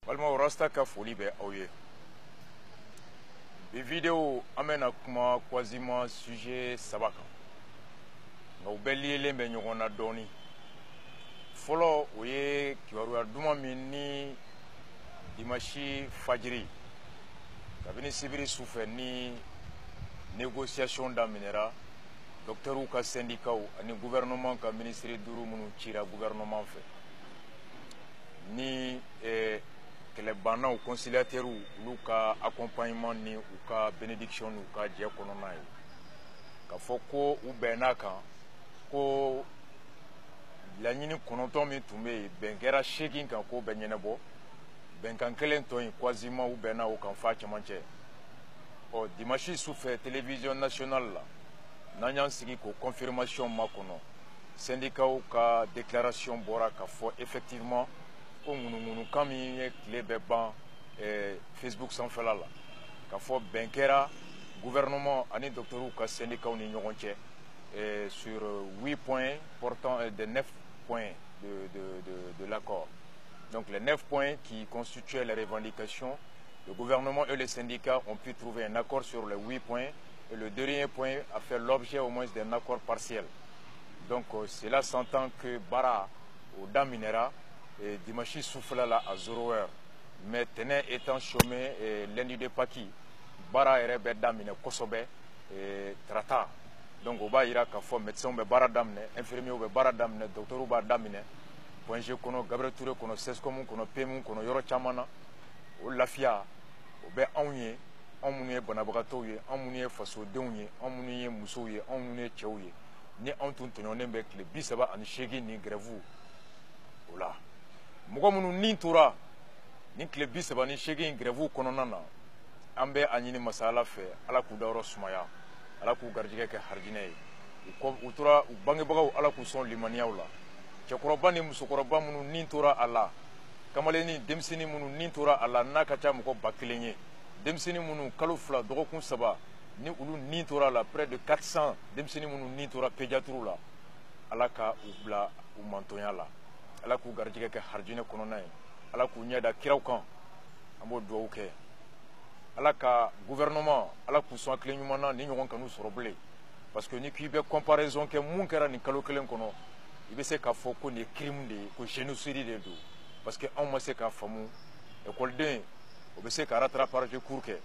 Walma rasta ka foli bɛ aw ye. Bi vidéo an bɛna kuma quasiment sujet saba kan. Nka u bɛɛ lielen bɛ ɲɔgɔn na dɔɔni. Fɔlɔ o ye kibaruya duman min ni dimanche fajiri kabini sibiri sufɛ ni négociation daminɛra docteurw ka syndicat ani gouvernement ka ministre duuru minnu cira gouvernement fɛ ni kɛlɛbannaw conciliateurs olu ka accompagnement ni u ka bénédiction n'u ka jɛ kɔnɔna ye k'a fɔ ko u bɛnn'a kan ko laɲini 9 min tun bɛ yen bɛn kɛra 8 kan ko bɛ ɲɛnabɔ bɛnkan kelen tɔ in quasiment u bɛnna o kan fa cɛmancɛ. Dimanche sufɛ télévision nationale la n'an y'an sigi ko confirmation makɔnɔ syndicats ka déclaration bɔra k'a fɔ effectivement ko ŋunuŋunukan min ye tile bɛɛ ban Facebook sanfɛla la k'a fɔ bɛn kɛra gouvernement ani docteurw ka syndicats ni ɲɔgɔn cɛ sur 8 points portant des 9 points de l'accord. Donc les 9 points qui constituaient les revendications, le gouvernement et les syndicats ont pu trouver un accord sur les 8 points et le dernier point a fait l'objet au moins d'un accord partiel. Donc cela s'entend que Bara au Daminera et Dimanche souffle là à 0 heure. Mais tenant étant chômé lundi de Paki, Bara et Rebbe Damine Kosobe et Trata. Donc au bas il y a qu'à médecin be Bara Damine, infirmier be Bara Damine, docteur be Damine. Point G kono Gabriel Touré kono Sescomu kono Pemu kono Yoro Chamana o lafia o be anw ye anw minnu ye banabagatɔw ye anw minnu ye fasodenw ye anw minnu ye musow ye anw minnu ye cɛw ye ni anw tun tɔɲɔnnen bɛ tile 38 ni grève o la mɔgɔ minnu ni tora ni tile 38 in grève kɔnɔna na an bɛ a ɲini masa Ala fɛ Ala k'u dayɔrɔ sumaya Ala k'u garijɛgɛ kɛ harijinɛ ye u tora u bangebagaw Ala k'u sɔn limaniyaw la cɛkɔrɔba ni musokɔrɔba minnu ni tora a la kamalen denmisɛnnin minnu ni tora a la n'a ka ca mɔgɔ 1000 ye denmisɛnnin minnu kalo 2 dɔgɔkun 3 ni olu ni tora a la près de 400 denmisɛnnin minnu ni tora pédiatrie la Ala ka u bila u mantonya la Ala k'u garijɛgɛ kɛ harijinɛ kɔnɔna ye Ala k'u ɲɛda kiraw kan an b'o dugawu kɛ Ala ka gouvernement Ala k'u sɔn hakili ɲuman na ni ɲɔgɔn kan'u sɔrɔ bilen parce que ni k'i bɛ comparaison kɛ mun kɛra nin kalo kelen kɔnɔ i bɛ se k'a fɔ ko nin ye crime de ye ko génocide de don parce que anw ma se k'a faamu écoleden o bɛ se ka rattrapage court kɛ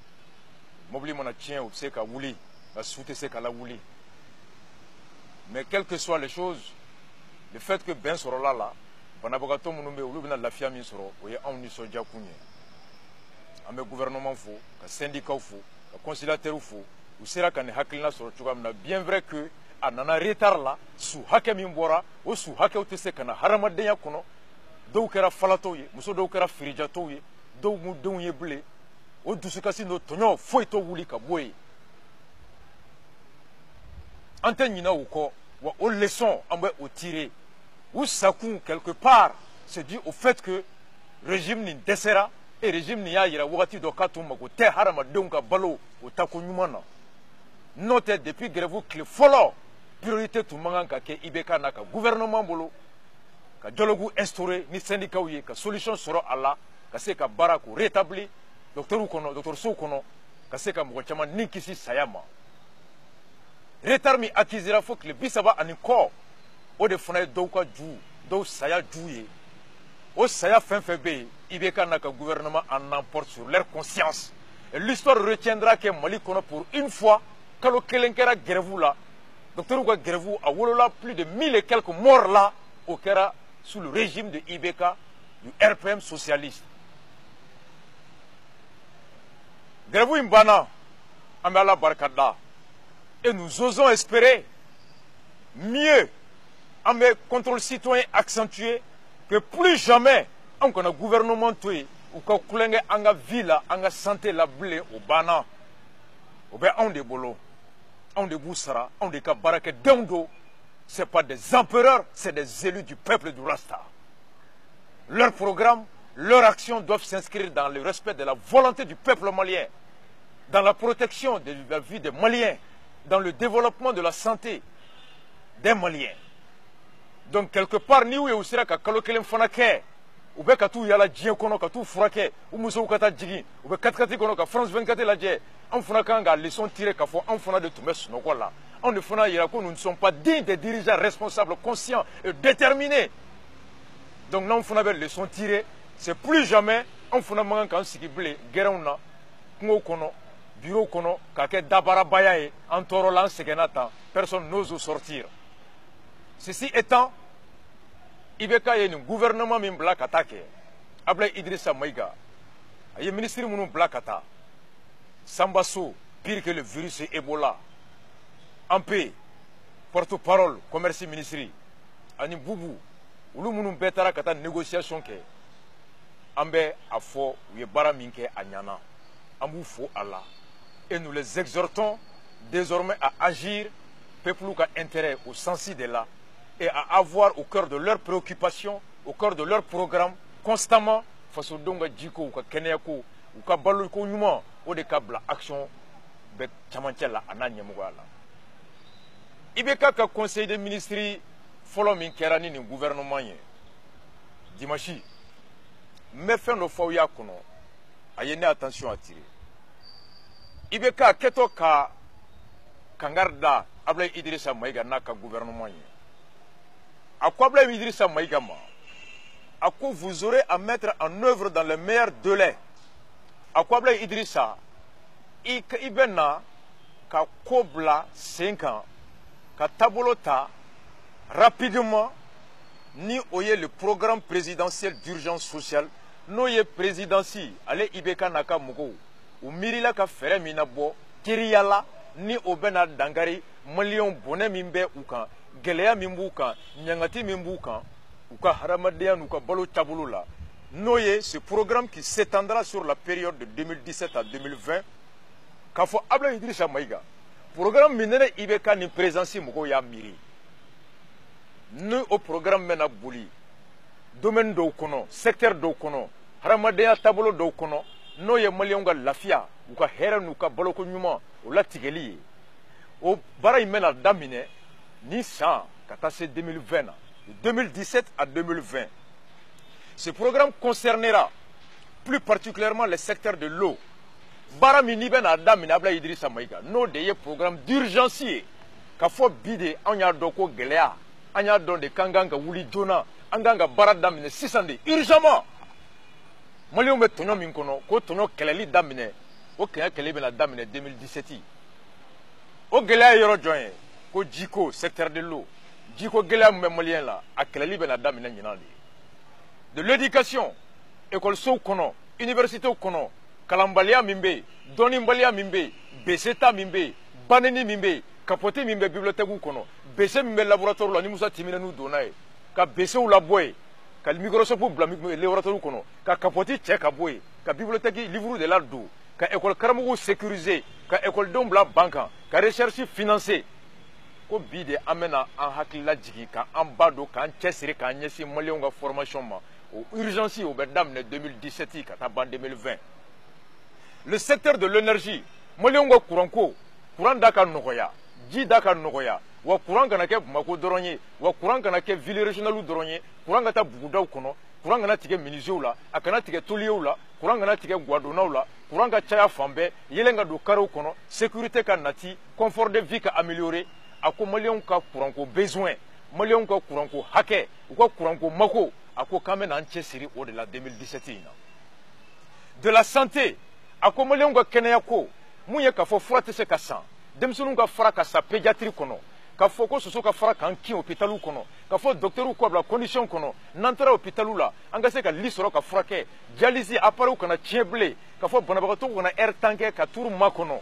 mobili mana tiɲɛ o bɛ se ka wuli nka su tɛ se ka lawuli mais quelles que soient les choses le fait que bɛn sɔrɔla la banabagatɔ minnu bɛ yen olu bɛna lafiya min sɔrɔ o ye anw nisɔndiya kun ye an bɛ gouvernement fo ka syndicats fo ka conciliateurs fo u sera ka nin hakilina sɔrɔ cogoya min na bien vrai que a nana retard la su hakɛ min bɔra o su hakɛw tɛ se ka na hadamadenya kɔnɔ dɔw kɛra falatɔw ye muso dɔw kɛra firijatɔw ye dɔw m'u denw ye bilen o dusukasi n'o tɔɲɔ foyi t'o wuli ka bɔ yen an tɛ ɲinɛ o kɔ wa o leçon an bɛ o tirer u sakun quelque part c'est dû au fait que régime nin dɛsɛra et régime nin y'a yira wagati dɔ k'a tun mago tɛ hadamadenw ka balo o tako ɲuman na n'o tɛ depuis grève tile fɔlɔ priorité tun man kan ka kɛ IBK n'a ka gouvernement bolo ka dialogue instauré ni syndicats ye ka solution sɔrɔ a la ka se ka baara ko rétablir docteurw kɔnɔ docteursow kɔnɔ ka se ka mɔgɔ caman ni kisi saya ma retard min accusera fo tile 30 ani kɔ o de fana ye dɔw ka ju dɔw saya ju ye o saya fɛn fɛn bɛ yen IBK n'a ka gouvernement en emporte sur leur conscience et l'histoire retiendra que Mali kɔnɔ pour une fois kalo kelen kɛra grève la docteurw ka grève a wolola plus de 1000 et quelques morts là au kɛra sous le régime de IBK du RPM socialiste grève in banna an bɛ Ala barika da et nous osons espérer mieux an bɛ contrôle citoyen accentué que plus jamais an kana gouvernement to yen u ka kulonkɛ an ka vie la an ka santé la bilen o banna o bɛ anw de bolo anw de b'u sara anw de ka baarakɛdenw don c'est pas des empereurs c'est des élus du peuple du Rasta leur programme leur action doivent s'inscrire dans le respect de la volonté du peuple malien dans la protection de la vie des Maliens dans le développement de la santé des Maliens donc quelque part ni u ye u sera ka kalo kelen fana kɛ u bɛ ka t'u yala diɲɛ kɔnɔ ka t'u furakɛ u musow ka taa jigin u bɛ katikati kɔnɔ ka France 24 lajɛ anw fana kan ka leçon tirer k'a fɔ anw fana de tun bɛ sunɔgɔ la anw de fana yira ko nous ne sommes pas dignes des dirigeants responsables conscients et déterminés donc n'anw fana bɛ leçon tirer c'est plus jamais anw fana man kan k'an sigi bilen gɛrɛnw na kungo kɔnɔ bureau kɔnɔ k'a kɛ dabarabaya ye an tɔɔrɔla an sɛgɛnna tan personne n'ose sortir ceci étant IBK ye nin gouvernement min bila ka taa kɛ Ablaye Idrissa Maïga a ye ministre minnu bila ka taa Samba Sow pire que le virus Ebola Ampé porte-parole commerce ministre ani Boubou olu minnu bɛɛ taara ka taa négociation kɛ an bɛ a fɔ u ye baara min kɛ a ɲana an b'u fo a la et nous les exhortons désormais à agir peuple ka intérêt au sensi de là et à avoir au cœur de leurs préoccupations, au cœur de leur programme, constamment, face au donga djiko, ou ka kenyako, ou ka balo ko nyuma, ou de ka bla action, be chamanchela ananya mugala. IBK ka conseil des ministres, follow min kerani ni gouvernement ye. Dimanche, me fin no fawya kono, ayene attention à tirer. IBK keto ka kangarda, Ablaye Idrissa Maïga na ka gouvernement ye. À quoi Ablaye Idrissa Maïga ma? À quoi vous aurez à mettre en œuvre dans les meilleurs délais? À quoi Ablaye Idrissa Ibena ka kobla 5 ans, ka tabolota rapidement ni oye le programme présidentiel d'urgence sociale, noye présidentiel, allez IBK naka mugo, ou mirila ka fere minabo, kiriyala, ni obena dangari, million bonne mimbe ou kan. Geleya Mimbuka, Nyangati Mimbuka, ou ka Haramadéan ou ka Balo Tabouloula. Noye, ce programme qui s'étendra sur la période de 2017 à 2020, qu'a fait Ablaye Idrissa Maïga. Programme minene IBK ni présence moko ya miri. Nous au programme mena bouli. Domaine do kono, secteur do kono, Haramadéa tabolo do kono, noye malionga lafia, ou ka hera ou ka Balo konyuma, ou la tigeli. Au bara imena damine, ni 100, c'est 2020, de 2017 à 2020. Ce programme concernera plus particulièrement les secteurs de l'eau. Baramini ben Adam Ablaye Idrissa Maïga, nos des programmes d'urgence. Kafo bide, anya doko gelea, anya don de kanganga wuli jona, anganga baradamine 600 urgemment. Malio me tono minkono, ko tono keleli damine, o kenya kelebe na damine 2017. O gelea yoro joye. Ko Djiko, secteur de l'eau, Djiko Gelea Mémolien là, à Kelali Benadam de l'éducation, école Sou Kono, université Kono, Kalambalia Mimbe, Donimbalia Mimbe, Beseta Mimbe, Baneni Mimbe, Capote Mimbe, bibliothèque Kono, Besse Mimbe laboratoire, l'animusa Timinanu Donae, Ka Besse ou la Boye, Ka Microsoft Blamik, laboratoire Kono, Ka Capote Tchèque à Boye, Ka bibliothèque livre de l'Ardo, Ka école Karamou sécurisée, Ka école Dombla Banca, Ka recherche financée. Ko bide amena an hakila jigi ka an bado kan cɛsiri ka ɲɛsin maliyɛnw ka formation ma o urgence o bɛ daminɛ 2017 ka taa ban 2020. Le secteur de l'énergie maliyɛnw ka courant courant da ka nɔgɔya ji da ka nɔgɔya wa courant kana kɛ Bamako dɔrɔn ye wa courant kana kɛ ville régionale dɔrɔn ye courant ka taa bugudaw kɔnɔ courant kana tigɛ menuisiers la a kana tigɛ tôliers la courant kana tigɛ guwadonnaw la courant ka caya fan bɛɛ yelen ka don carreaux kɔnɔ sécurité ka nati confort de vie ka améliorer. A ko maliyɛnw ka courant ko besoin maliyɛnw ka courant ko hakɛ u ka courant ko mako a ko k'an bɛna an cɛsiri o de la 2017 in na. De la santé a ko maliyɛnw ka kɛnɛya ko mun ye k'a fɔ fura tɛ se ka san denmisɛnninw ka fara ka sa pédiatrie kɔnɔ k'a fɔ ko soso ka fara k'an kin hôpitaliw kɔnɔ k'a fɔ docteurw kɔ bila condition kɔnɔ n'an taara hôpitaliw la an ka se ka lit sɔrɔ ka furakɛ dialyse appareil kana tiɲɛ bilen k'a fɔ banabagatɔw kana heure tan kɛ ka turu makɔnɔ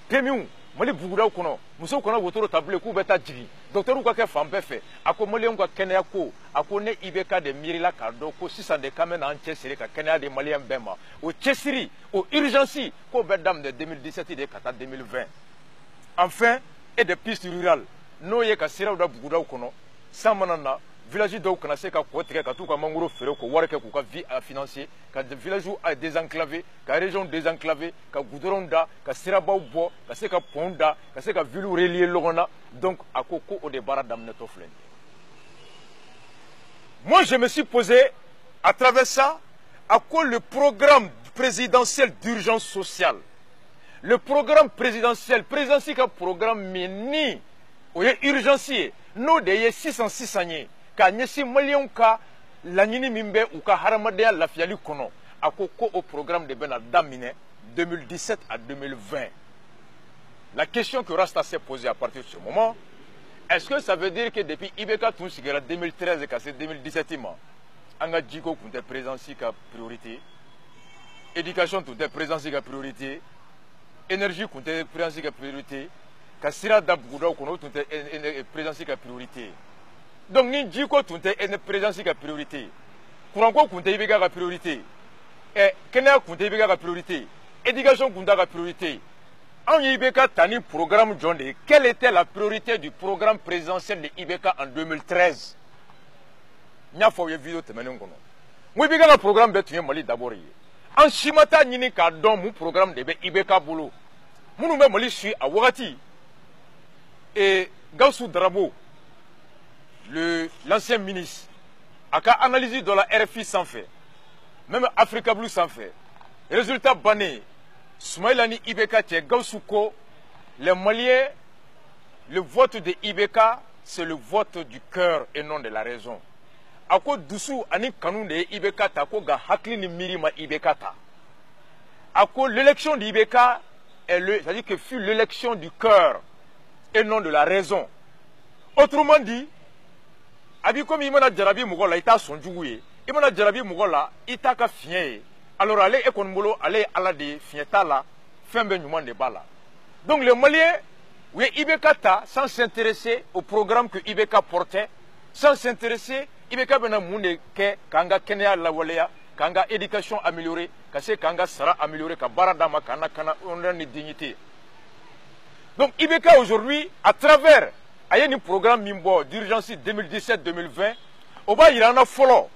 PMU Mali bugudaw kɔnɔ musow kana wotoro ta bilen k'u bɛ taa jigin docteurw ka kɛ fan bɛɛ fɛ a ko maliyɛnw ka kɛnɛya ko a ko ne IBK de miirila k'a dɔn ko sisan de k'an bɛna an cɛsiri ka kɛnɛya di maliyɛn bɛɛ ma o cɛsiri o urgence k'o bɛ daminɛ 2017 de ka taa 2020. Enfin et des pistes rurales n'o ye ka siraw da bugudaw kɔnɔ san mana na village dɔw kana se ka kɔ tigɛ ka t'u ka mangoro feere k'o wari kɛ k'u ka vie financer ka village désenclavé ka région désenclavé ka goudron da ka sirabaw bɔ ka se ka pont da ka se ka ville relier ɲɔgɔn na donc a ko o de baara daminɛtɔ filɛ. Moi je me suis posé à travers ça, à quoi le programme présidentiel d'urgence sociale, le programme présidentiel ka programme mini, ou urgencier, nous de 606 années, ka nyesi million ka l'année mimbe ou ka haramadea la fiali kono, à quoi au programme de Ben Adamine 2017 à 2020. La question que Rasta s'est posée à partir de ce moment, est-ce que ça veut dire que depuis Ibeka Tunsigera 2013 et 2017, Anga Djiko Kunte présence qui priorité, éducation Kunte présence qui priorité, énergie Kunte présence qui priorité, Kassira Dabgouda Kunte présence qui priorité. Donc ni Djiko Kunte présence qui priorité, Kouranko Kunte Ibeka priorité, et Kenya Kunte Ibeka priorité, éducation Kunte priorité. En Ibeka Tani programme John, quelle était la priorité du programme présidentiel de Ibeka en 2013? Nya fo ye vidéo temene ngono. Mo Ibeka le programme betu Mali d'abord. En Shimata Nini ka don mon programme de Ibeka Bolo. Munu me Mali suis à Wakati. Et Gaussou Drabo, l'ancien ministre, a analysé dans la RFI sans fait. Même Africa Blue sans fait. Résultat banné. Soumaïlani Ibeka Tché Gaoussouko, les Maliens, le vote de Ibeka, c'est le vote du cœur et non de la raison. Ako Doussou Ani Kanou de Ibeka Tako ga Haklini Mirima Ibeka Ta. Ako l'élection d'Ibeka, c'est-à-dire que fut l'élection du cœur et non de la raison. Autrement dit, Abi comme Imana Djarabi Mougola, Ita Sonjouye, Imana Djarabi Mougola, Ita Ka Fien. Alors, allez, Ekonbolo, allez, à la de Fietala, fin de bala. Donc, les Maliens, oui, Ibeka Ta, sans s'intéresser au programme que Ibeka portait, sans s'intéresser, Ibeka Bena Moune, Kanga Kenya Lawalea, Kanga éducation améliorée, Kanga Sara améliorée, Baradama, Kana, on a une dignité. Donc, Ibeka aujourd'hui, à travers, un programme Mimbo d'urgence 2017-2020, on va y en a follow.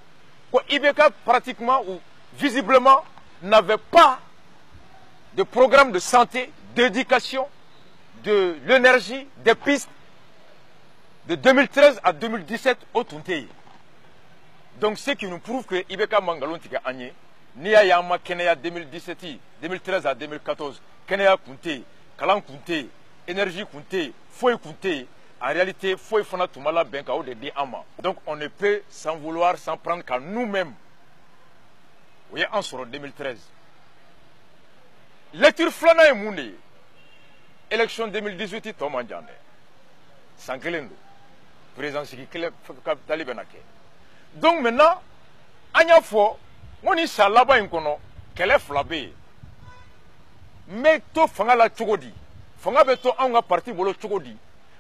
Ibeka pratiquement, ou visiblement, n'avait pas de programme de santé, d'éducation, de l'énergie, des pistes de 2013 à 2017 au Tunté. Donc, ce qui nous prouve que Ibeka Mangalon Tika Agné, Nia Yama Kenya 2017, 2013 à 2014, Kenya Kunté, Kalan Kunté, Énergie Kunté, Foy Kunté, en réalité, Foy Fona Tumala Benkao de Diama. Donc, on ne peut s'en vouloir, s'en prendre qu'à nous-mêmes. Oui, en sur 2013. Lecture Flana et Mouni. Élection 2018, Tom Andjane. Sankelendo. Président Sikile Talibanake. Donc maintenant, Anya Fo, on y s'en là-bas incono, qu'elle est flabée. Mais to fanga la chogodi. Fanga beto anga parti bolo chogodi.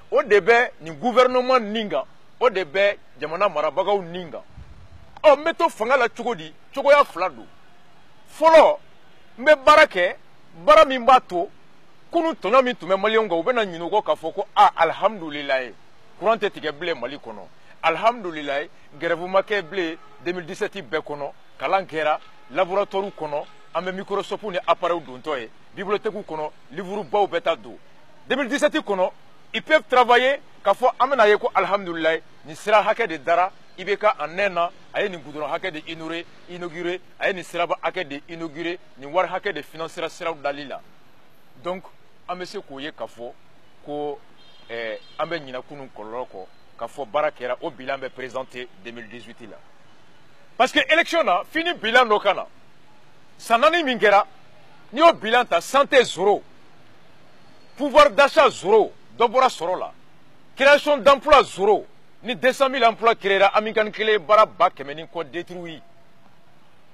Au début, ni gouvernement ninga. Au début, Jamana Marabagao ninga. Oh, meto fanga la chogodi, chogoya flado. Folo, me barake, bara mimbato, kunu tona mi tume malionga ubena nyunugo kafoko, alhamdulillah. Courante tige ble mali kono. Alhamdulillah, gerevu make ble 2017 bekono, kalankera, laboratoire kono, ame microscope ni appareil dontoye, bibliothèque kono, livre bao beta do. 2017 kono, ils peuvent travailler, kafo amena yeko alhamdulillah, ni sera hake de dara, Ibeka en un an, aye ni goudron hake de inauguré, aye ni siraba hake de inauguré, ni war hake de financer sirab dalila. Donc, amese koye kafo, ko ambe nina kunu koloko, kafo barakera au bilan me présenté 2018 là. Parce que élection là, fini bilan nokana. Sanani mingera, ni au bilan ta santé zéro, pouvoir d'achat zéro, dobora soro là, création d'emploi zéro. Ni 200 000 emplois créés, Amikan Kele Baraba Kemenin ko détruit.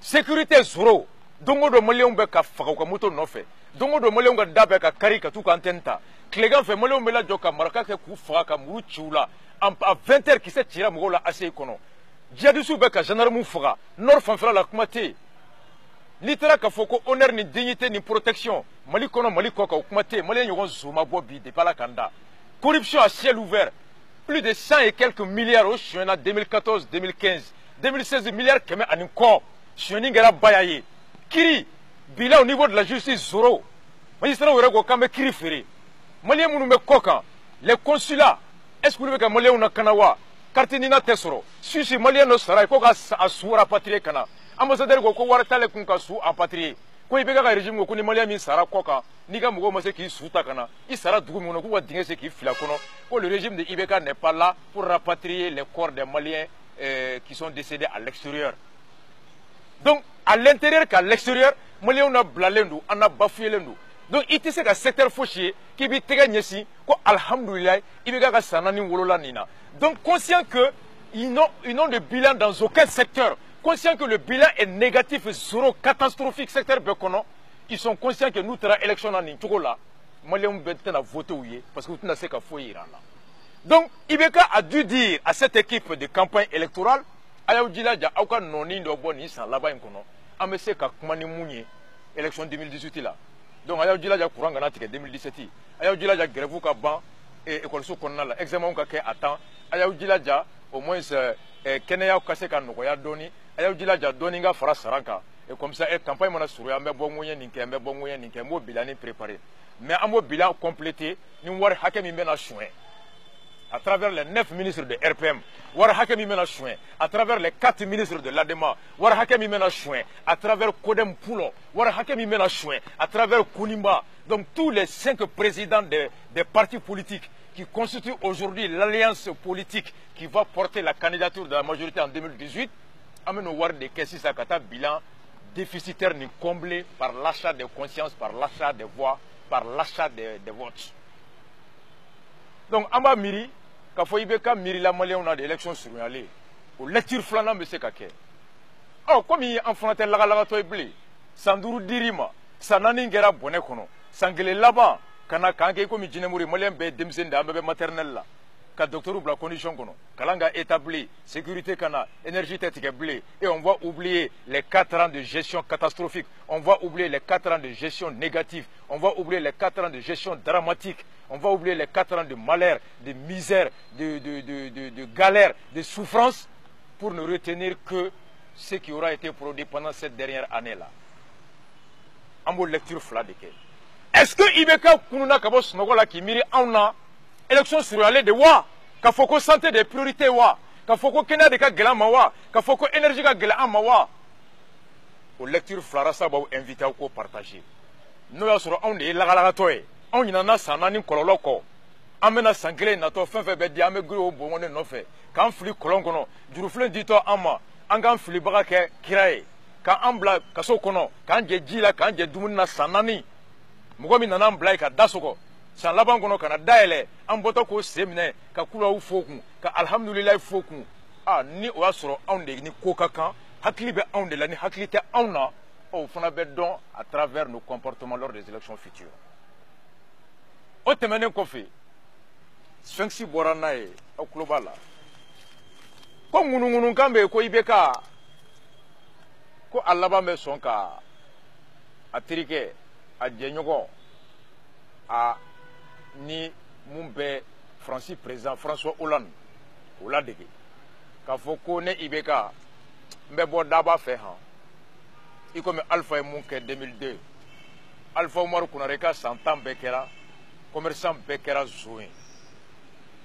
Sécurité zéro. Dongo do Malion Beka Fakaka Moto Nofe. Dongo do Malion Dabeka Karika tout Antenta. Clégan fait Malion Mela Joka Maraka Koufaka Mouchula. À 20h qui s'est tiré à Mogola assez kono. Djadissou Beka Gendarme Fora. Nord Fanfra la Kumate. Litera Kafoko, honneur ni dignité ni protection. Malikono Malikoka Kumate. Malien Yogon Zuma Bobi de Palakanda. Corruption à ciel ouvert. Plus de 100 et quelques milliards au Chouena 2014, 2015, 2016 milliards qui met en encore. Choueningera Bayaye. Kiri, bilan au niveau de la justice zéro. Magistrat Ouerego Kame Kiri Ferré. Malien Mounoumé Koka. Les consulats. Est-ce que vous voulez que Malien Kanawa, carte nina tesoro susi malien no saray ko ka asu rapatrier kana ambassadeur ko wara tale kun ka su rapatrier ko ibe ka régime ko ni malien mi sara ko ka ni ka mugo mase ki suta kana i sara dugu mono ko wa dingue se ki fila kono ko le régime de Ibeka n'est pas là pour rapatrier les corps des Maliens qui sont décédés à l'extérieur. Donc à l'intérieur qu'à l'extérieur Maliens on a blalendo on a bafoué lendo. Donc il te sait que secteur fauché qui bi tega nyesi ko alhamdoulilah Ibeka ka sanani wolola nina. Donc conscient que ils n'ont de bilan dans aucun secteur. Conscient que le bilan est négatif, zéro, catastrophique, secteur Bekono, ils sont conscients que nous avons élection en Ninchogola, Maliens ont voté parce que nous avons fait Iran. Donc, Ibeka a dû dire à cette équipe de campagne électorale, Ayaoudjila Dja, Aouka Noni Ndoboni, sans là-bas, Amese Kakmani Mounié, élection 2018 là. Donc, Ayaoudjila Dja Courant Ganati 2017, Ayaoudjila Dja Grevou Kaban et École Soukonna, examen Kake attend, Ayaoudjila Dja, au moins, Kenya Kaseka Nokoya Doni, Ayaoudjila Dja Doninga Fara Saranka. Et comme ça, la campagne m'a souri, mais bon moyen, mais bon moyen, mot bilan préparé. Mais un mot bilan complété, nous avons Hakemi Mena Chouin. À travers les 9 ministres de RPM, War Hakemi Mena Chouin. À travers les 4 ministres de l'ADEMA, War Hakemi Mena Chouin. À travers Kodem Poulo, War Hakemi Mena Chouin. À travers Kounimba. Donc tous les 5 présidents des partis politiques qui constituent aujourd'hui l'alliance politique qui va porter la candidature de la majorité en 2018, amène au War de Kessi Sakata bilan déficitaire ni comblé par l'achat de conscience, par l'achat des voix, par l'achat des votes. Donc, Amba Miri, quand il y a Miri la Malien, on a des élections sur l'allée. Au lecture flanant, M. Kake. Oh, comme il y a un frontière là, toi, blé. Sandourou Dirima, Sananingera Bonekono, Sangele Laba, Kana Kanke, comme il y a un Malien, Demsen, Ambe maternelle là. Ka docteur ou la condition kono kalanga établi sécurité kana énergie tête blé et on va oublier les 4 ans de gestion catastrophique, on va oublier les 4 ans de gestion négative, on va oublier les 4 ans de gestion dramatique, on va oublier les 4 ans de malheur, de misère, de galère, de souffrance pour ne retenir que ce qui aura été produit pendant cette dernière année là. En mot lecture fladeke. Est-ce que Ibeka kununa kabos nogola qui miri auna élection sur l'allée de Wa, qu'il faut que santé des priorités Wa, qu'il faut que Kenya de Kagela Mawa, qu'il faut que énergie Kagela Mawa. Aux lectures Flarasa va vous inviter à partager. Nous avons on est la toy, on y en a sanani kololoko, amena sanglé nato fin fait bedi ame gros bon no fait. Quand flux kolongono, du reflet dit toi ama, angan flux barake kirae, quand ambla kaso kono, quand j'ai dit là, quand j'ai dumuna sanani, mugomi nanam blaika dasoko. Sans la banque, on a daele, en boto ko semne, ka kula ou foku, ka alhamdulillah foku. Ah, ni oasoro on de ni kokaka, haklibe on de la ni haklite on a, au fond don à travers nos comportements lors des élections futures. Au temene kofi, Sphinxi Boranae, au global. Comme nous kambe ko ibeka, ko alabame sonka, a trike, a djenyogo, a ni Mumbe Francis président François Hollande Dege ka foko ne Ibeka mbebo daba fe han iko me Alpha e munke 2002 Alpha Omar Kunareka 100 ans bekera commerçant bekera zoin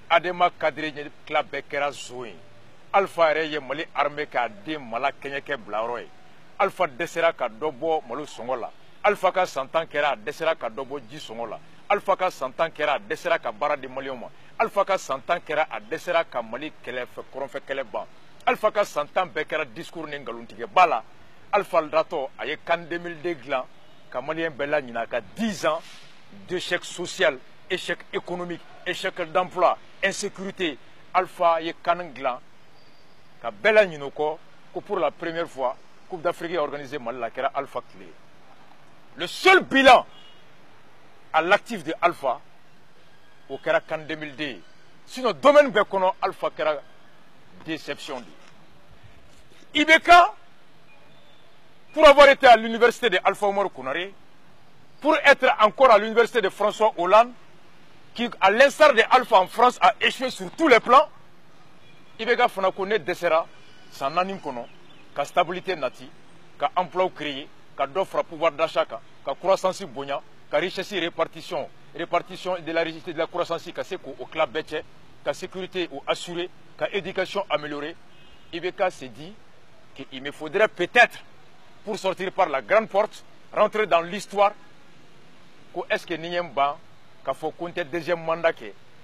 Adema Kadri club bekera zoin Alpha reye mali armée ka de mala Kenya ke blaroy Alpha desera ka dobo malu songola Alpha ka 100 ans kera desera ka dobo ji songola Alpha ka 100 ans kera desera ka bara de Malioma Alpha ka 100 ans kera a desera ka Mali kele fe koronfe kele ban Alpha ka 100 ans bekera discours ni ngaluntige bala Alpha Rato aye kan 2002 glan ka Malien bella nyina ka 10 ans d'échec social, échec économique, échec d'emploi, insécurité. Alpha ye kan glan ka bella nyino ko pour la première fois Coupe d'Afrique organisée Mali la kera Alpha clé. Le seul bilan à l'actif de Alpha au Kerakan 2002. Sinon, domaine Bekono, Alpha Kera déception. Ibeka, pour avoir été à l'université de Alpha Omar Kounari, pour être encore à l'université de François Hollande, qui, à l'instar de Alpha en France, a échoué sur tous les plans, Ibeka Fonakone Dessera, sans nanim kono, ka stabilité nati, ka emploi créé, ka d'offre à pouvoir d'achat, ka croissance bonya, ka richesse répartition de la richesse de la croissance, ka seko au club betche, ka sécurité ou assuré, ka éducation améliorée, IBK s'est dit qu'il me faudrait peut-être, pour sortir par la grande porte, rentrer dans l'histoire, est-ce que Niemba, qu'il faut compter deuxième mandat,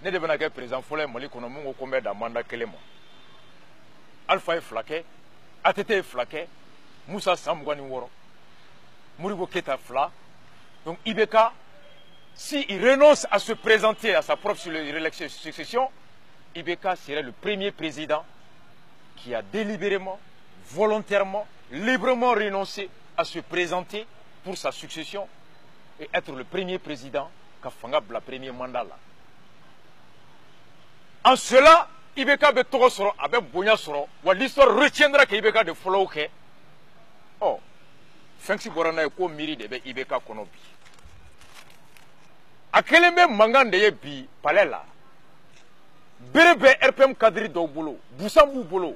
ne devait pas président Follin Mali Konomon au combien d'un mandat que les mots. Alpha est flaqué, ATT est flaqué, Moussa Samgwani Woro, Mouribo Keta fla. Donc IBK, s'il renonce à se présenter à sa propre succession, IBK serait le premier président qui a délibérément, volontairement, librement renoncé à se présenter pour sa succession et être le premier président qui a fait le premier mandat là. En cela, IBK be togo soro abe bonya soro wa l'histoire retiendra que IBK de follow ke. Oh, Fenksi Borana ko miri de be IBK kono bi. Akeleme mangande ye bi palela. Berebe RPM kadri do bolo, busambu bolo.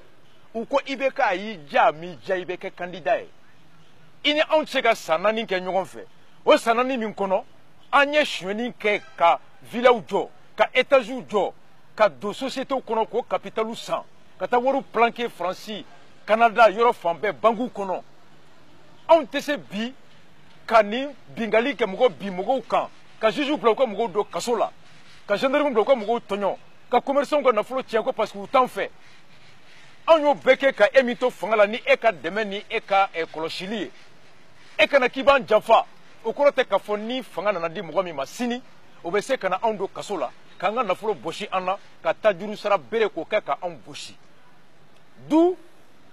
Ou ko IBK yi ja mi ja IBK candidat e. Ini an cheka sanani ke nyogon fe. O sanani min kono anye shweni ke ka village jo, ka étage jo. Ka do société kono ko capitalu 100 ka ta waru planqué Francie Canada Europe fambe bangu kono on tese bi kani bingali ke mugo bi mugo kan ka juju bloko mugo do kasola ka gendarme bloko mugo tonyo ka commerçant ko na flo tien ko parce que autant fait on yo beke ka emito fangala ni eka deme ni eka ekoloshili eka na kiban jafa okorote ka foni fangana na di mugo mi masini obese kana ondo kasola kanga nafolo boshi ana ka tajuru sara bere ko ka en boshi. D'où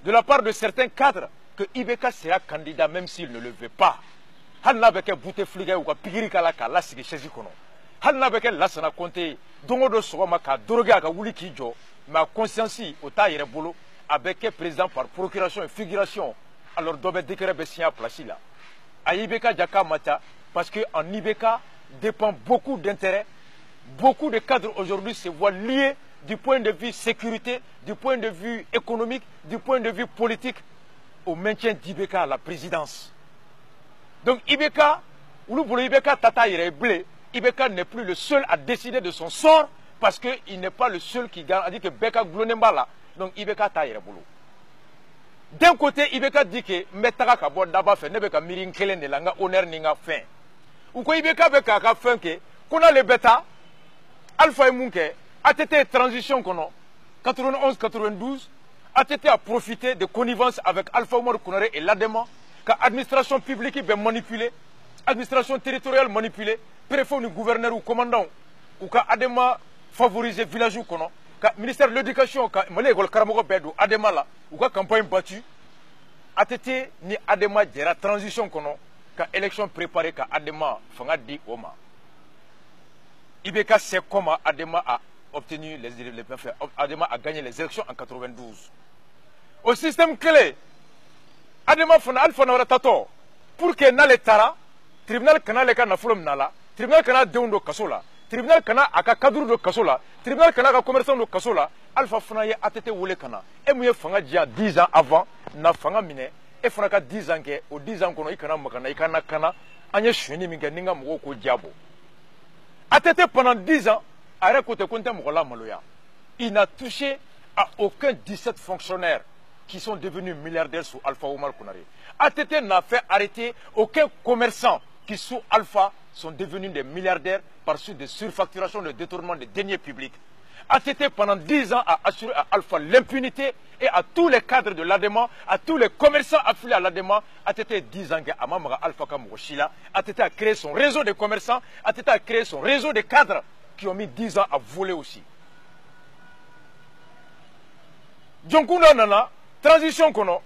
de la part de certains cadres que IBK sera candidat même s'il ne le veut pas. Hanna beke bute fliga ou ka pigiri kala ka la sigi chezi kono. Hanna beke lasana konte dongo do sogoma ka doroga ka wuli ki jo ma conscience o ta yere bolo avec président par procuration et figuration alors dobe décret be signé place là. A IBK jaka mata parce que en IBK dépend beaucoup d'intérêts. Beaucoup de cadres aujourd'hui se voient liés du point de vue sécurité, du point de vue économique, du point de vue politique au maintien d'IBK à la présidence. Donc IBK, Tata IBK n'est plus le seul à décider de son sort parce qu'il n'est pas le seul qui gagne. Il dit que Beka Glonembala, donc IBK Taïre Boulou. D'un côté, IBK dit que Metaka Kabo Daba fait Nebeka Mirin Kelen de Langa honneur Ninga fin. Ou quoi IBK Beka fin que qu'on a le bêta. Alpha et Munke, ATT transition 91-92, ATT a profité de connivence avec Alpha Omar Kounare et l'ADEMA, que l'administration publique est manipulée, administration territoriale manipulée, préfet ou gouverneur ou commandant, ou que l'ADEMA favorise le village ou que le ministère de l'éducation, que l'école Karamogo Bedou, ADEMA là, ou que la campagne battue, ATT ni ADEMA de la transition que l'élection préparée, que l'ADEMA fanga di Oma. IBK sait comment Adema a obtenu Adema a gagné les élections en 92. Au système clé, Adema fana alfa na tato pour que na le tara tribunal kana le kana fulom nala tribunal kana deundo kasola tribunal kana aka kaduru do kasola tribunal kana aka commerçant do kasola alfa fana ye ATT wole kana e mu ye fanga dia 10 ans avant na fanga mine e fana ka 10 ans ke o 10 ans kono ikana makana ikana kana anye shweni minga ninga mugo ko diabo. ATT pendant 10 ans, il n'a touché à aucun 17 fonctionnaires qui sont devenus milliardaires sous Alpha Omar Kounare. ATT n'a fait arrêter aucun commerçant qui sous Alpha sont devenus des milliardaires par suite de surfacturation, de détournement des deniers publics. ATT pendant 10 ans a assuré à Alpha l'impunité et à tous les cadres de l'ADEMA, à tous les commerçants affiliés à l'ADEMA. ATT 10 ans à Mamara Alpha Kamoshila. ATT a créé son réseau de commerçants. ATT a créé son réseau de cadres qui ont mis 10 ans à voler aussi. Djonkuna nana, transition kono,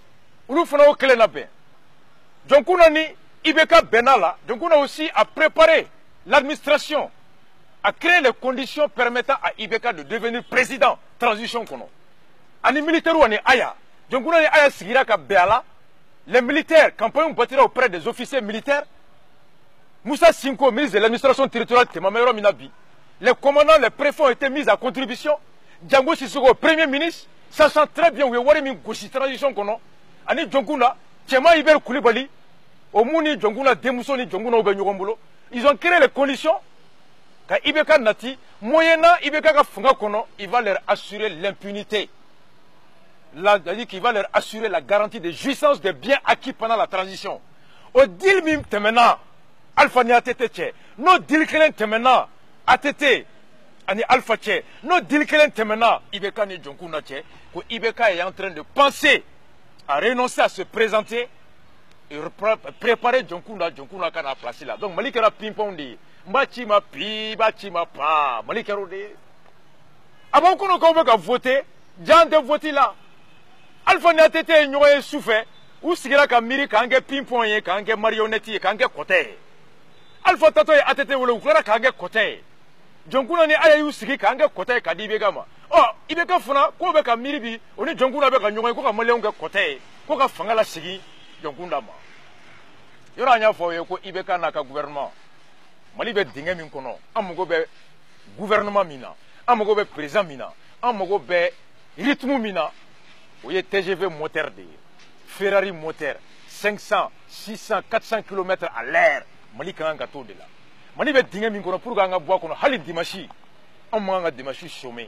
ulu fana o kele na ben. Djonkuna ni IBK Benala, Djonkuna aussi a préparé l'administration, a créé les conditions permettant à IBK de devenir président. Transition kono. Ani militaire ou ani aya. Djonkuna ni aya sigira ka beala. Les militaires, campagne bâtira auprès des officiers militaires. Moussa Sinko, ministre de l'administration territoriale, Temamero Minabi. Les commandants, les préfets ont été mis à contribution. Django Sissoko, premier ministre, sachant très bien où est Warimi Gouchi transition kono. Ani Djonkuna, Tchema Iber Koulibaly, Omouni Djonkuna, Demoussoni Djonkuna Obenyogombulo. Ils ont créé les conditions. Quand IBK Nati, moyennant Ibeka ka fanga kono, il va leur assurer l'impunité. C'est-à-dire qu'il va leur assurer la garantie de jouissance des biens acquis pendant la transition. Au deal mim temena, Alpha ni ATT tche, no deal kelen temena, ATT, ani Alpha tche, no deal kelen temena, Ibeka ni Jonkuna tche, que Ibeka est en train de penser à renoncer à se présenter et préparer Jonkuna kana placer là. Donc Mali kera ping-pong di, mbachi ma pi, bachi ma pa, Mali kero di. Avant qu'on ait voté, Jean de voter là. Alpha ni ATT nyoye souffert, ou sigira ka miri ka ange ping-pong ye, ka ange marionnette ye, ka ange kote. Alpha tato ye ATT wole uklara ka ange kote. Jonkuna ni aya yu sigi ka ange kote ka di Ibeka ma. Oh, Ibeka funa, ko be ka miri bi, oni Jonkuna be ka nyoye ko ka malion ke kote, ko ka fanga la sigi Jonkuna ma. Yora anya fo ye ko Ibeka na ka gouvernement. Mali be dingue min kono, amugo be gouvernement mina, amugo be président mina, amugo be rythme mina. Vous voyez TGV moteur de Ferrari moteur 500, 600, 400 km à l'air. Mali kan gato de là. Mali be dingue min kono pour nga bois kono hali dimashi. On manga dimashi chômé.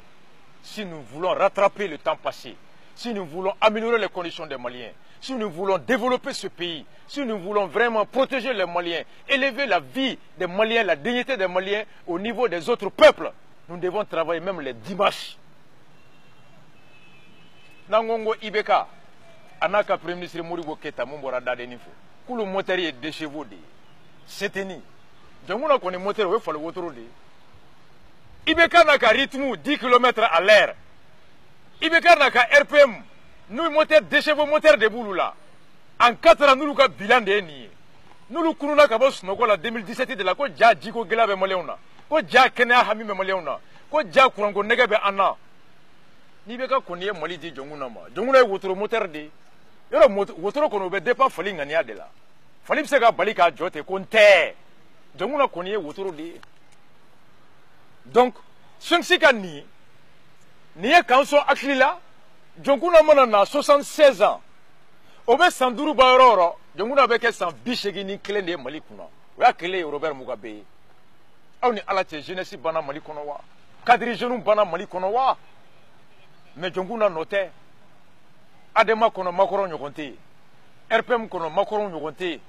Si nous voulons rattraper le temps passé, si nous voulons améliorer les conditions des Maliens, si nous voulons développer ce pays, si nous voulons vraiment protéger les Maliens, élever la vie des Maliens, la dignité des Maliens au niveau des autres peuples, nous devons travailler même les dimanches. Nangongo Ibeka, Anaka Premier ministre Moribo Keta, Mumbora Dadenifo, Kulu Moteri et Déchevaux de Seteni. Jamuna connaît moteur, il faut le voter. Ibeka n'a qu'à rythme 10 km à l'air. Ibeka n'a qu'à RPM, nous moteur déchevaux moteur de Bouloula. En 4 ans, nous avons bilan de Nié. Nous le Kununa Kabos, nous avons la 2017 de la Côte Dja Djiko Gelabe Moleona, Côte Dja Kenya Hamime Moleona, Côte Dja Kurango Negabe Anna. Nibeka konye Mali di Jonguna ma. Jonguna wotoro moteur de. Yoro wotoro kono be depa fali ngania de la. Fali biseka balika jote konte. Jonguna konye wotoro de. Donc, Sensika ni niye kanso aklila Jonguna mana na 76 ans. Obe Sanduru Baroro, Jonguna beke san bishegi ni kelen de Mali kuna. Oya kele Robert Mugabe. Aw ni alate jeunesse bana Mali kono wa. Kadri jeune bana Mali kono wa. Mais Jonguna noté Adema kono makoro nyokonte RPM kono makoro nyokonte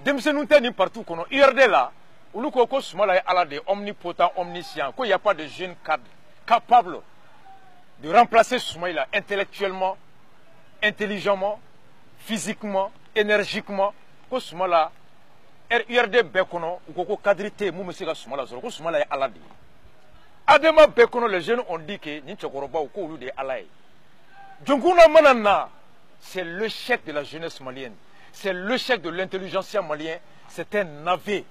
Demsenunte ni partout kono IRD là uluko ko sumala ala de omnipotent omniscient ko y a pas de jeune cadre capable de remplacer Soumaïla intellectuellement, intelligemment, physiquement, énergiquement ko sumala IRD bekono ko cadrité mu mesika sumala zoro ko sumala ala de Adema Bekono, les jeunes ont dit que Ninchokoroba ou Koulou de Alaï. Djonguna Manana, c'est le chef de la jeunesse malienne. C'est le chef de l'intelligentsia malien. C'est un navet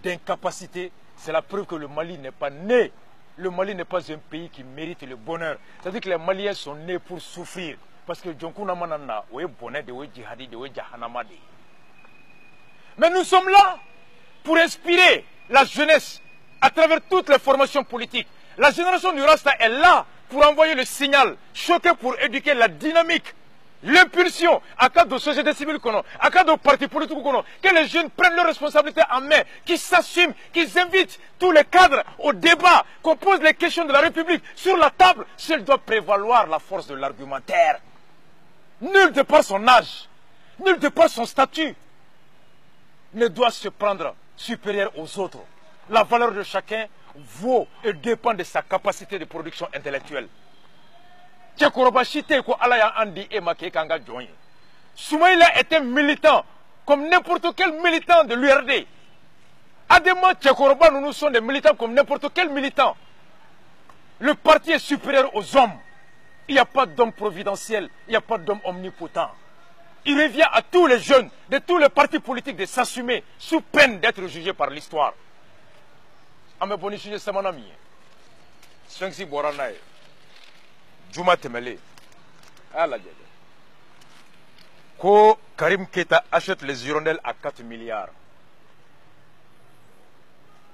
d'incapacité. C'est la preuve que le Mali n'est pas né. Le Mali n'est pas un pays qui mérite le bonheur. C'est-à-dire que les Maliens sont nés pour souffrir. Parce que Djonguna Manana, oui, bonheur de oui, djihadi, de oui, jahanamadi. Mais nous sommes là pour inspirer la jeunesse à travers toutes les formations politiques. La génération du Rasta est là pour envoyer le signal, choquer pour éduquer la dynamique, l'impulsion, à cas de société civile, à cas de partis politiques, que les jeunes prennent leurs responsabilités en main, qu'ils s'assument, qu'ils invitent tous les cadres au débat, qu'on pose les questions de la République sur la table, si elle doit prévaloir la force de l'argumentaire. Nul de par son âge, nul de par son statut, ne doit se prendre supérieur aux autres. La valeur de chacun vaut et dépend de sa capacité de production intellectuelle. Soumaïla était militant, comme n'importe quel militant de l'URD. Adema Tchekoroba, nous sommes des militants comme n'importe quel militant. Le parti est supérieur aux hommes. Il n'y a pas d'homme providentiel, il n'y a pas d'homme omnipotent. Il revient à tous les jeunes de tous les partis politiques de s'assumer sous peine d'être jugés par l'histoire. Ame boni sujet samanami. Sengsi boranae. Juma temele. Ala djede. Ko Karim Keta achète les hirondelles à 4 milliards.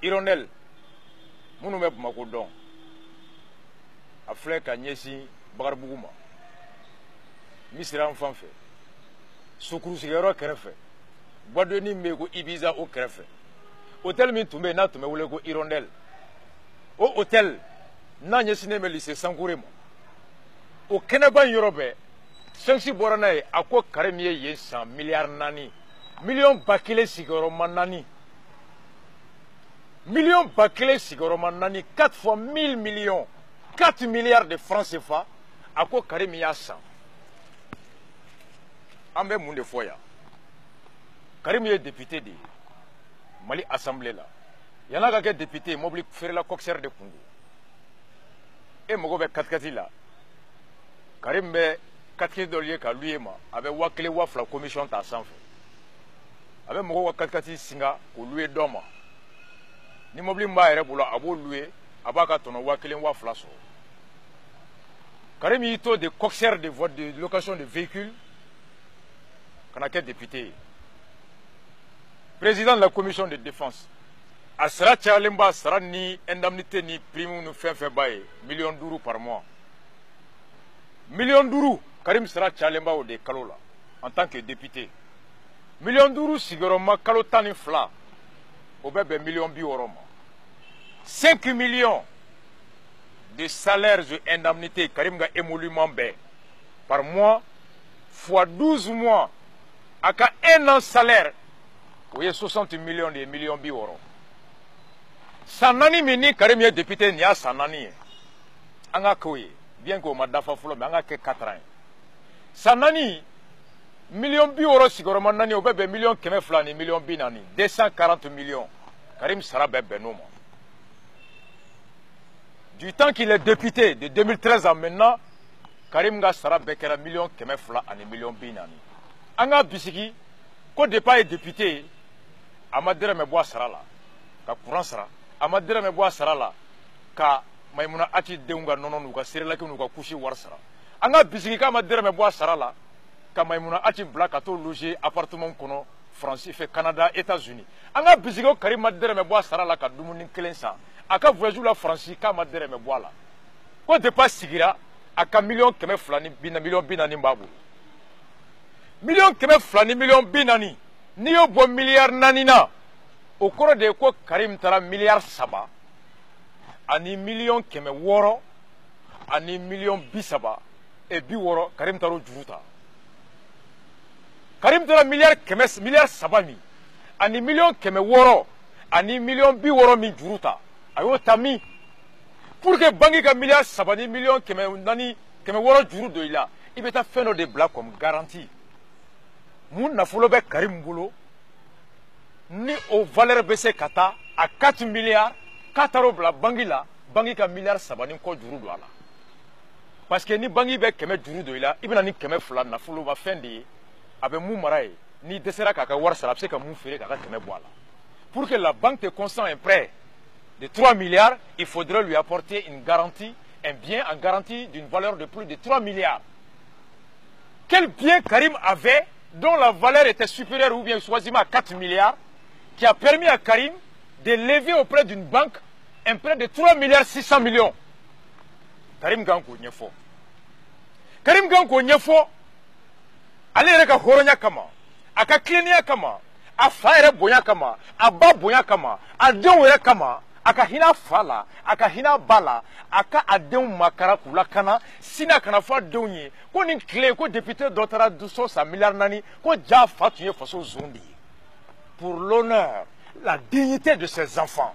Hirondelles. Mounou me makodon. Afle kanyesi bagarbuguma. Misira mfanfe. Sukuru sigaro kerefe. Badoni mego Ibiza au kerefe. hôtel min tun bɛ yen n'a tun bɛ wele ko Hirondelle o hôtel n'a ɲɛsinnen bɛ lycée Sangouré ma o kɛnɛba in yɔrɔ bɛɛ Senghor bɔra n'a ye a ko Karim ye yen san miliyari 4 miliyɔn 1000 sigiyɔrɔma 4 miliyɔn 1000 sigiyɔrɔma 4 4 fois 1000 millions 4 milliards de francs CFA a ko Karim y'a san an bɛ mun de fɔ yan Karim ye député de ye Mali assemblée la yan'a ka kɛ député mobili feerela coxeur de tun don e mago bɛ katikati la Karim bɛ katikati dɔ ye ka luye ma a bɛ 1000 2000 commission ta sanfɛ a bɛ mɔgɔw ka katikati singa k'o luye dɔ ma ni mobili min b'a yɛrɛ bolo a b'o luye a b'a ka tɔnɔ 1000 2000 sɔrɔ Karim y'i to de coxeur de location de véhicules kana kɛ député président de la commission de défense a sara cayalen ba sara ni indemnité ni prime ni fɛn fɛn ba ye $5 par mois $5 Karim sara cayalen ba o de kalo la en tant que député $5 sigiyɔrɔma kalo 12 o bɛ bɛn $60 ma 5 millions de salaires et indemnités Karim ga émolument bɛɛ par mois fois 12 mois a ka 1 an salaire o ye 60 millions de $60 san 4 min ni Karim ye député nin y'a san 4 ye an ka k'o ye bien que o ma dafa fɔlɔ mais an ka kɛ 4 ans ye san 4 $60 sigiyɔrɔma 4 o bɛ bɛn $200 ni $40 240 millions Karim sara bɛ bɛn n'o ma du temps qu'il est député de 2013 à maintenant Karim ga sara bɛɛ kɛra $200 ani $40 an ka bisigi ko depuis a ye député a ma dɛrɛmɛ bɔ a sara la ka courant sara a ma dɛrɛmɛ bɔ a sara la ka Maïmouna Achi denw ka nɔnɔ n'u ka serelaki n'u ka couche wari sara an ka bisigi k'a ma dɛrɛmɛ bɔ a sara la ka Maïmouna Achi bila ka t'o loger appartement kɔnɔ France fɛ Canada États-Unis an ka bisigi o Karim ma dɛrɛmɛ bɔ a sara la ka dumuni 1 san a ka voyage la France k'a ma dɛrɛmɛ bɔ a la ko depuis sigira a ka $240 ni $40 b'a bolo $240 ni $40 n'i y'o bɔ miliyari 4 na o kɔrɔ de ye ko Karim taara miliyari 3 ani $600 ani $30 Karim taara o juru ta Karim taara miliyari 3 min ani $600 ani $60 min juru ta a y'o ta min pour que banque ka miliyari 3 ni $400 juru don i la i bɛ taa fɛn dɔ de bila comme garantie mun nafolo bɛ Karim bolo ni o valeur bɛ se ka taa a 4 milliards k'a taara o bila banque la banque ka miliyari 3 ni kɔ juru don a la parce que ni banque bɛ 100 juru don i la i bɛna ni 200 nafolo ma fɛn de ye a bɛ mun mara ye ni dɛsɛra k'a ka wari sara a bɛ se ka mun feere k'a ka 100 bɔ a la pour que la banque te consent un prêt de 3 milliards il faudrait lui apporter une garantie un bien en garantie d'une valeur de plus de 3 milliards quel bien Karim avait dont la valeur était supérieure ou bien choisiment à 4 milliards, qui a permis à Karim de lever auprès d'une banque un prêt de 3 milliards 600 millions. Karim Ganko Nyefo. Karim Ganko Nyefo, allez reka horonya kama, aka klenia kama, a faere bonya kama, a ba bonya kama, a denwere kama, aka hina fala, aka hina bala, aka adenw makara kula kana, sina kana fa denye, ko ni clé, ko député d'Otara 200 milliards nani, ko ja fatuye faso zondi. Pour l'honneur, la dignité de ses enfants.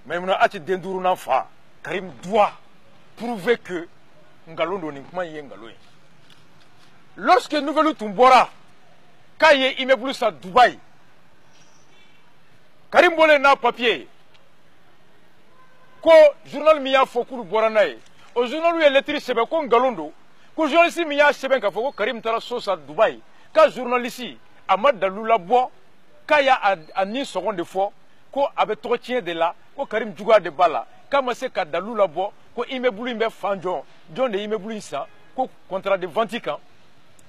Mais mon ati denduru na fa, Karim doit prouver que ngalondo ni kuma ye ngalo. Lorsque Nouvelle Tumbora, kaye immeuble sa Dubaï, Karim Bolé n'a papier. Ko journal miya fokuru boranaye. Au journal lui électrique sebe ko ngalondo. Ko journaliste miya sebe ka foko Karim tara sosa Dubaï. Ka journaliste Amad Dalula bo kaya a ni seconde de fois ko abe to tien de la ko Karim juga de bala. Kama se ka Dalula bo ko immeuble imbe fanjon. John de immeuble sa ko contrat de vente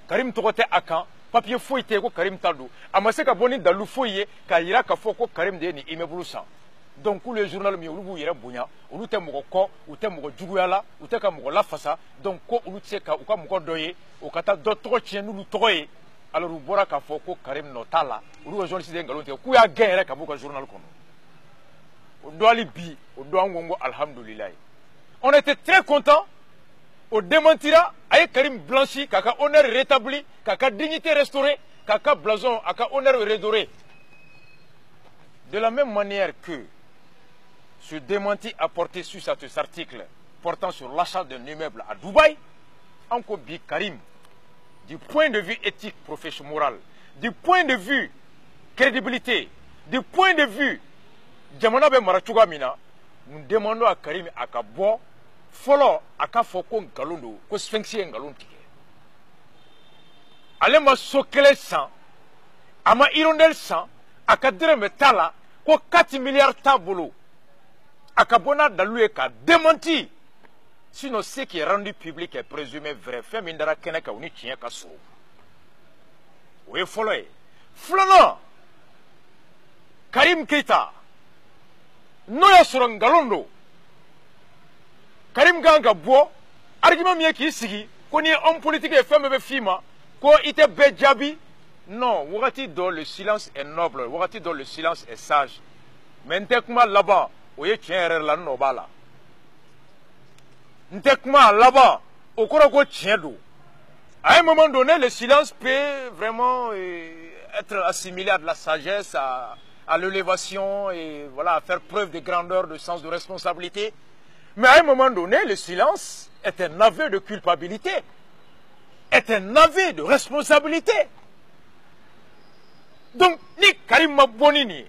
Karim tokote akan papier foyité ko Karim Tadou amase ka boni dalu foyé ka yira ka foko Karim de ni immeuble san donc le journal mi olu bu yira bonya olu te moko ko ou te moko juguyala ou te ka moko la fasa donc ko olu tse ka u ka moko doye o kata do to tien nu toye alors u bɔra k'a fɔ ko Karim nɔ t'a la olu ka journaliste ye nkalon tigɛ k'u y'a gɛn yɛrɛ ka b'u ka journal kɔnɔ o don hali bi o don an ko n ko alhamdulilayi on était très content o démentira a ye Karim blanchi k'a ka honneur rétabli k'a ka dignité restaurée k'a ka blason a ka honneur redoré de la même manière que ce démenti apporté sur cet article portant sur l'achat d'un immeuble à Dubaï, en Kobi Karim, du point de vue éthique, professionnel, moral, du point de vue crédibilité, du point de vue Jamanabe Marachuga Mina, nous demandons à Karim Akabo, follow Akafoko Galondo, ko Sphinxie Galonti. Alema Sokele 100, Ama Irondel 100, Akadre Metala, ko 4 milliards tabolo. Akabona Daloué ka démenti. Sinon, ce qui est rendu public est présumé vrai. Fait Mindara Keneka ou ni tient qu'à sou. Oui, follow. Flana. Karim Keita. Noya Soran Galondo. Karim Ganga Bo. Argument mieux qui sigi. Qu'on y est homme politique et femme et fima. Qu'on était Bedjabi. Non, Wagati dans le silence est noble. Wagati dans le silence est sage. Maintenant, là-bas. Oye tient la nobala. Ntekma là-bas, au cours tient d'eau. À un moment donné, le silence peut vraiment être assimilé à de la sagesse, à l'élévation et voilà, à faire preuve de grandeur, de sens de responsabilité. Mais à un moment donné, le silence est un aveu de culpabilité, est un aveu de responsabilité. Donc, ni Karim Mabonini,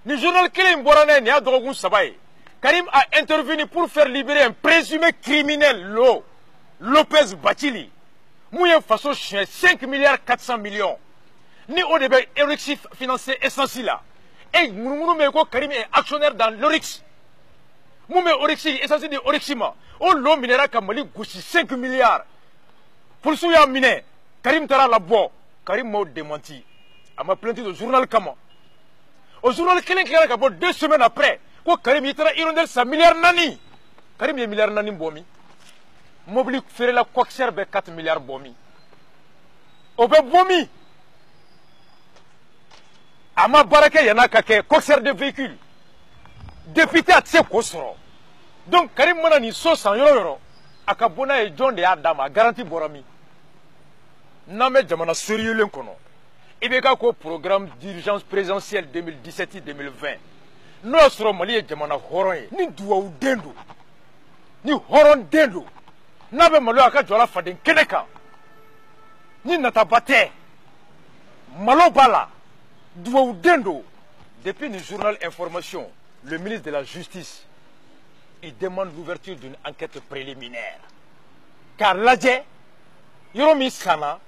ni journal Kelem Borane, ni Adrogoun Sabaye. Karim a intervenu pour faire libérer un présumé criminel, Lopez Batili. Mouye façon 5 milliards 400 millions. Ni au début, Orix financier essentiel. Et Mounou Karim est actionnaire dans l'Orix. Moumé Orix essentiel de Orixima. O l'eau minera Kamali Goussi 5 milliards. Pour souya miné, Karim Tara la bo. Karim m'a démenti. A m'a plainté au journal Kama. Au journal Kelen 2 semaines après. Ko Karim yitara irondel sa milliard nani. Karim ye milliard nani bomi. Mobili fere la coxer be 4 milliards bomi. Obe bomi. Ama barake yana kake coxer de véhicule. Député a tse kosoro. Donc Karim mana ni so san yoro. Akabona e John de Adama garantie borami. Name jamana sérieux len kono. Ibeka ko programme d'urgence présidentielle 2017-2020. Nous sommes Mali et Jamana Horon, ni Douaou Dendo, ni Horon Dendo, n'avait Malo Aka Jola Fadin Keneka, ni Natabate, Malobala, Douaou Dendo. Depuis le journal Information, le ministre de la Justice, il demande l'ouverture d'une enquête préliminaire. Car l'Adje, Yoromi Sana,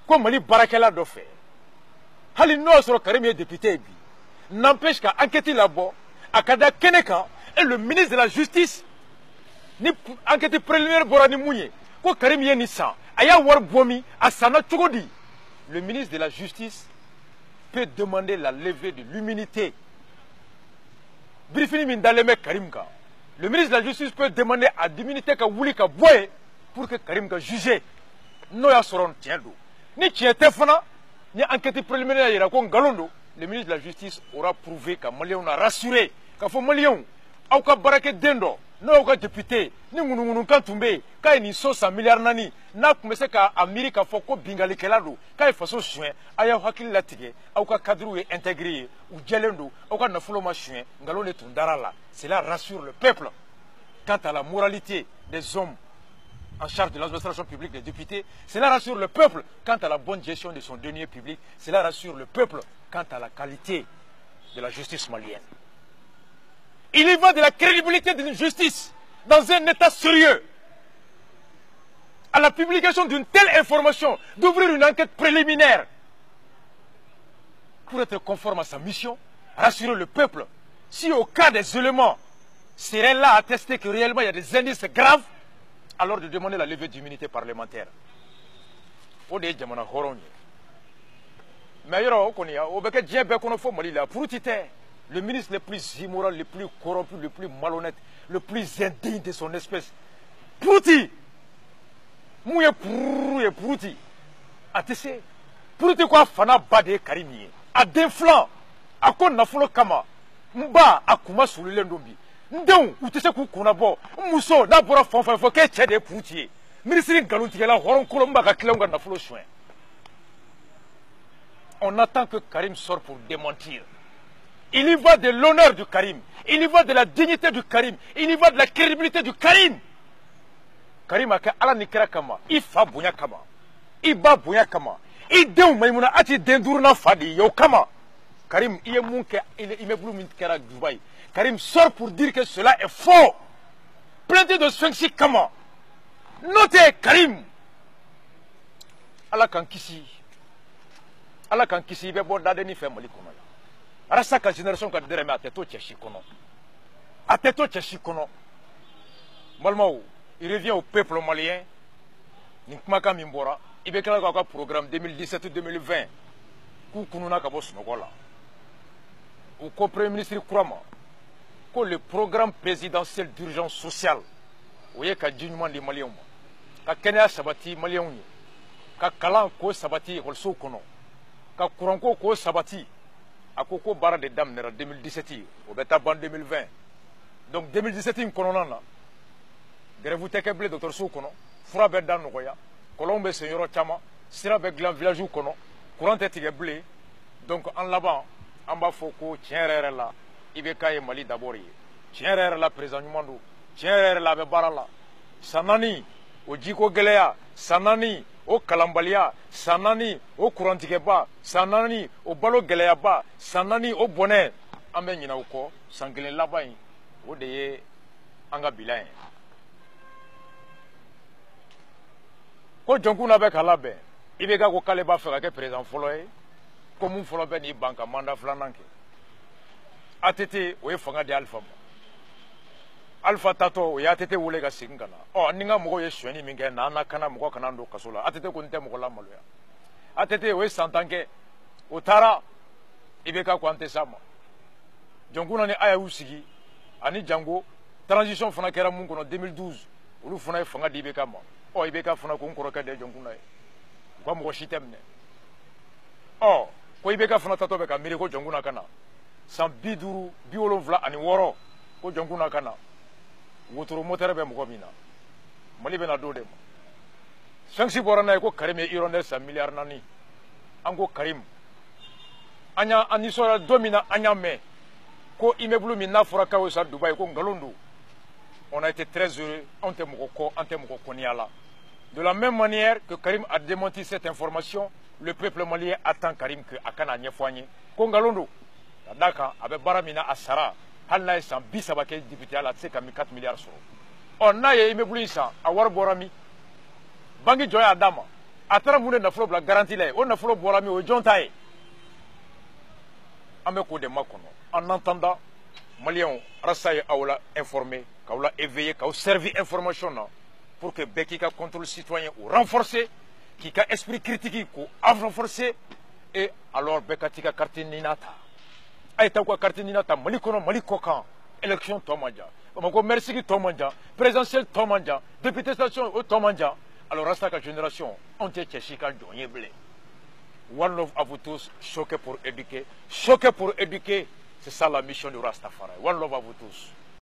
comme Mali Barakela Dofé, Hali no sur Karim député. N'empêche qu'à enquêter là-bas, à Kada Keneka et le ministre de la Justice, ni enquête préliminaire Borani Mouye, quoi Karim Yenissa, Aya War Bomi, à Sana Tchogodi. Le ministre de la Justice peut demander la levée de l'immunité. Brifini Mindaleme Karimka. Le ministre de la Justice peut demander à l'immunité ka Wulika Boye pour que Karimka juge. Noya Soron Tiendo. Ni Tietefana, ni enquête préliminaire Yirakon Galondo. Le ministre de la Justice aura prouvé qu'un Malien a rassuré, qu'un faux Malien, Aouka Barake Dendo, non député, ni Mounou Kantumbe, quand il y a 100 milliards nani, n'a commencé qu'à Amérique à Foko Bingali Kelado, quand il faut son chien, Aya Hakil Latige, Aouka Kadrou est intégré, ou Djelendo, Aouka Nafolo Machien, Galon et Tundarala. Cela rassure le peuple. Quant à la moralité des hommes en charge de l'administration publique des députés, cela rassure le peuple quant à la bonne gestion de son denier public, cela rassure le peuple quant à la qualité de la justice malienne. Il y va de la crédibilité d'une justice dans un état sérieux. À la publication d'une telle information, d'ouvrir une enquête préliminaire pour être conforme à sa mission, rassurer le peuple. Si au cas des éléments seraient là à attester que réellement il y a des indices graves, alors de demander la levée d'immunité parlementaire. Mais le ministre le plus immoral, le plus corrompu, le plus malhonnête, le plus indigne de son espèce. Prouti! Mouye Prouti! Attessé. pour te quoi fana ba de Karim ye a den flan a ko nafolo kama mba akuma sulilen dombi ndenw u tɛ se k'u kunna bɔ muso n'a bɔra fan fɛn fɔ k'e cɛ de ye kun ci ye minisiri nkalontigɛla hɔrɔn kolon b'a ka tilenw ka nafolo soin. On attend que Karim sorte pour démentir. Il y va de l'honneur du Karim, il y va de la dignité du Karim, il y va de la crédibilité du Karim. Karim a kɛ ala ni kira kama i fa bonya kama i ba bonya kama i denw Maïmouna ati den duurunan fa de ye o kama. Karim i ye mun kɛ immeuble min kɛra Dubaï. Karim sort pour dire que cela est faux. Plainte de Sphinxi kama. Notez Karim. Ala kan kisi. Ala kan kisi bɛ bɔ daden ni fɛ Mali kɔnɔ yan. Arasa ka génération ka dɛrɛmɛ a tɛ to cɛ si kɔnɔ. A tɛ to cɛ si kɔnɔ. Balimaw, il revient au peuple malien. Nin kumakan min bɔra i bɛ kila k'aw ka programme 2017-2020 k'u kununa ka bɔ sunɔgɔ la. U ko premier ministre kura ma ko le programme présidentiel d'urgence sociale o ye ka ji ɲuman di maliyɛnw ma ka kɛnɛya sabati maliyɛnw ye ka kalan k'o sabati ekɔlisow kɔnɔ ka kuranko k'o sabati a ko ko baara de daminɛra 2017 o bɛ taa ban 2020 donc 2017 in kɔnɔna na grève tɛ kɛ bilen dɔgɔtɔrɔsow kɔnɔ fura bɛ da nɔgɔya kɔlɔnw bɛ sen yɔrɔ caman sira bɛ dilan villagew kɔnɔ courant tɛ tigɛ bilen donc an laban an b'a fɔ ko tiɲɛ yɛrɛ yɛrɛ la IBK ye Mali d'abord ye tiɲɛ yɛrɛ yɛrɛ la président ɲuman don tiɲɛ yɛrɛ yɛrɛ la a bɛ baara la san 4 o jiko gɛlɛya san 4 o kalanbaliya san 4 o kurantigɛba san 4 o balo gɛlɛyaba san 4 o bɔnɛ an bɛ ɲinɛ o kɔ san 1 laban in o de ye an ka bilan ye ko jɔnkuna bɛ k'a labɛn IBK ko k'ale b'a fɛ ka kɛ président fɔlɔ ye ko mun fɔlɔ bɛ n'i ban ka mandat 2nan kɛ ATT o ye fanga di Alpha ma Alpha tatɔ o ye ATT wele ka segin ka na ni n ka mɔgɔw ye sonyɛni min kɛ n'an kana mɔgɔ kana don kaso la ATT ko n tɛ mɔgɔ lamaloya ATT o ye san 10 kɛ o taara IBK ko an tɛ s'a ma jɔnkuna ni aya y'u sigi ani Jango transition fana kɛra mun kɔnɔ 2012 olu fana ye fanga di IBK ma IBK fana ko n kɔrɔkɛ de ye jɔnkuna ye u ka mɔgɔ si tɛ minɛ ko IBK fana tatɔ bɛ ka miiri ko jɔnkuna ka na san 76 ko jɔnkuna ka na wotoro moteur bɛ mɔgɔ min na Mali bɛna d'o de ma Sphinxi bɔra n'a ye ko Karim ye hirondelle san miliyari 4 an ko Karim an nisɔndiya don min na an y'a mɛn ko immeuble min n'a fɔra k'a y'o san Dubaï ko nkalon don on a été très heureux an tɛ mɔgɔ kɔ an tɛ mɔgɔ kɔniya la de la même manière que Karim a démenti cette information le peuple malien attend Karim que a kana ɲɛfɔ an ye ko nkalon don ka d'a kan a bɛ baara min na a sara hali n'a ye san 30 kɛ député la a tɛ se ka 4 miliyari sɔrɔ n'a ye immeuble in san a wari bɔra min banque jɔn y'a d'a ma a taara mun de nafolo bila garantie la ye o nafolo bɔra min o ye jɔn ta ye an bɛ k'o de makɔnɔ en attendant maliyɛnw arasa ye aw la informé k'aw la éveillé k'aw servi information na pour que bɛɛ k'i ka contrôle citoyen o renforcer k'i ka esprit critique k'o renforcer et alors bɛɛ ka t'i ka carte nina ta a ye t'aw ka carte nina ta Mali kɔnɔ Mali kɔ kan élection tɔ man jan Bamakɔ maire sigi tɔ man jan présidentielle tɔ man jan député station o tɔ man jan alors rasta ka génération anw tɛ cɛ si ka jɔn ye bilen one love à vous tous choqué pour éduquer c'est ça la mission de Rastafari one love à vous tous